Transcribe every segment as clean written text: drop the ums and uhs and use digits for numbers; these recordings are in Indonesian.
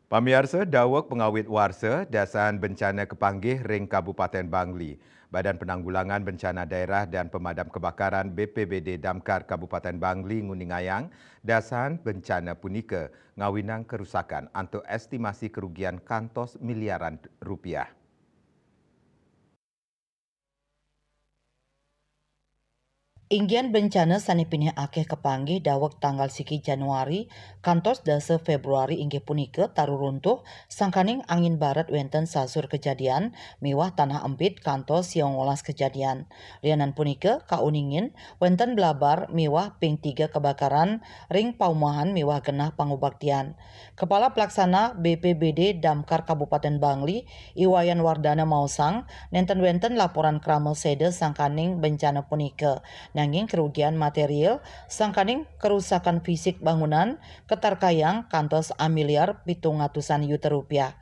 Pamiarsa dawek pengawit warsa dasan bencana kepanggih ring Kabupaten Bangli. Badan Penanggulangan Bencana Daerah dan Pemadam Kebakaran BPBD Damkar Kabupaten Bangli nguningayang dasan bencana punika ngawinang kerusakan untuk estimasi kerugian kantos miliaran rupiah. Inggian bencana sanipineh akeh kepanggih dawek tanggal 1 Januari kantos 10 Februari inggih punika taruruntuh sangkaning angin barat wenten sasur kejadian miwah tanah empit kantos 19 kejadian. Lianan punika kauningin wenten blabar miwah ping 3 kebakaran ring paumahan miwah genah pangubaktian. Kepala Pelaksana BPBD Damkar Kabupaten Bangli Iwayan Wardana Mausang nenten wenten laporan krama sede sangkaning bencana punika. Nanging kerugian material sangkaning kerusakan fisik bangunan ketarkayang kantos miliar 700-an juta rupiah.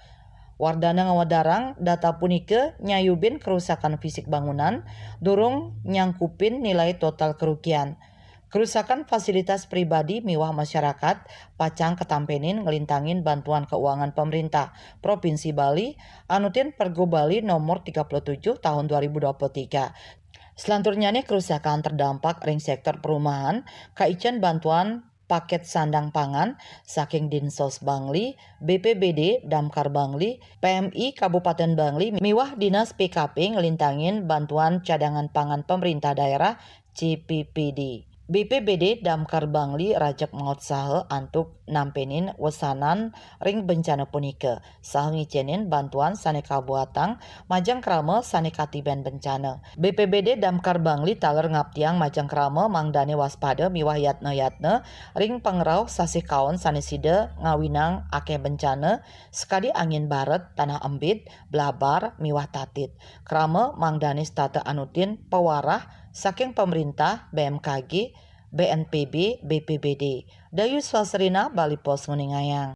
Wardana ngawadarang data punika nyayubin kerusakan fisik bangunan durung nyangkupin nilai total kerugian. Kerusakan fasilitas pribadi miwah masyarakat pacang ketampenin ngelintangin bantuan keuangan pemerintah Provinsi Bali anutin Pergub Bali nomor 37 tahun 2023. Selanturnya kerusakan terdampak ring sektor perumahan, kaicen bantuan paket sandang pangan saking Dinsos Bangli, BPBD Damkar Bangli, PMI Kabupaten Bangli, miwah Dinas PKP ngelintangin bantuan cadangan pangan pemerintah daerah CPPD. BPBD Damkar Bangli rajak maut sahe antuk nampenin wesanan ring bencana punika. Sahe ngicenin bantuan saneka buatang majang krama saneka tiben bencana. BPBD Damkar Bangli taler ngaptiang majang krama mangdane waspada miwah yatna ring pangerau sasih kaon sanesida ngawinang akeh bencana sekali angin barat tanah embit blabar miwah tatit. Krama mangdane stata anutin pewarah saking pemerintah BMKG BNPB BPBD. Dayu Swasrina Bali Pos nguningayang.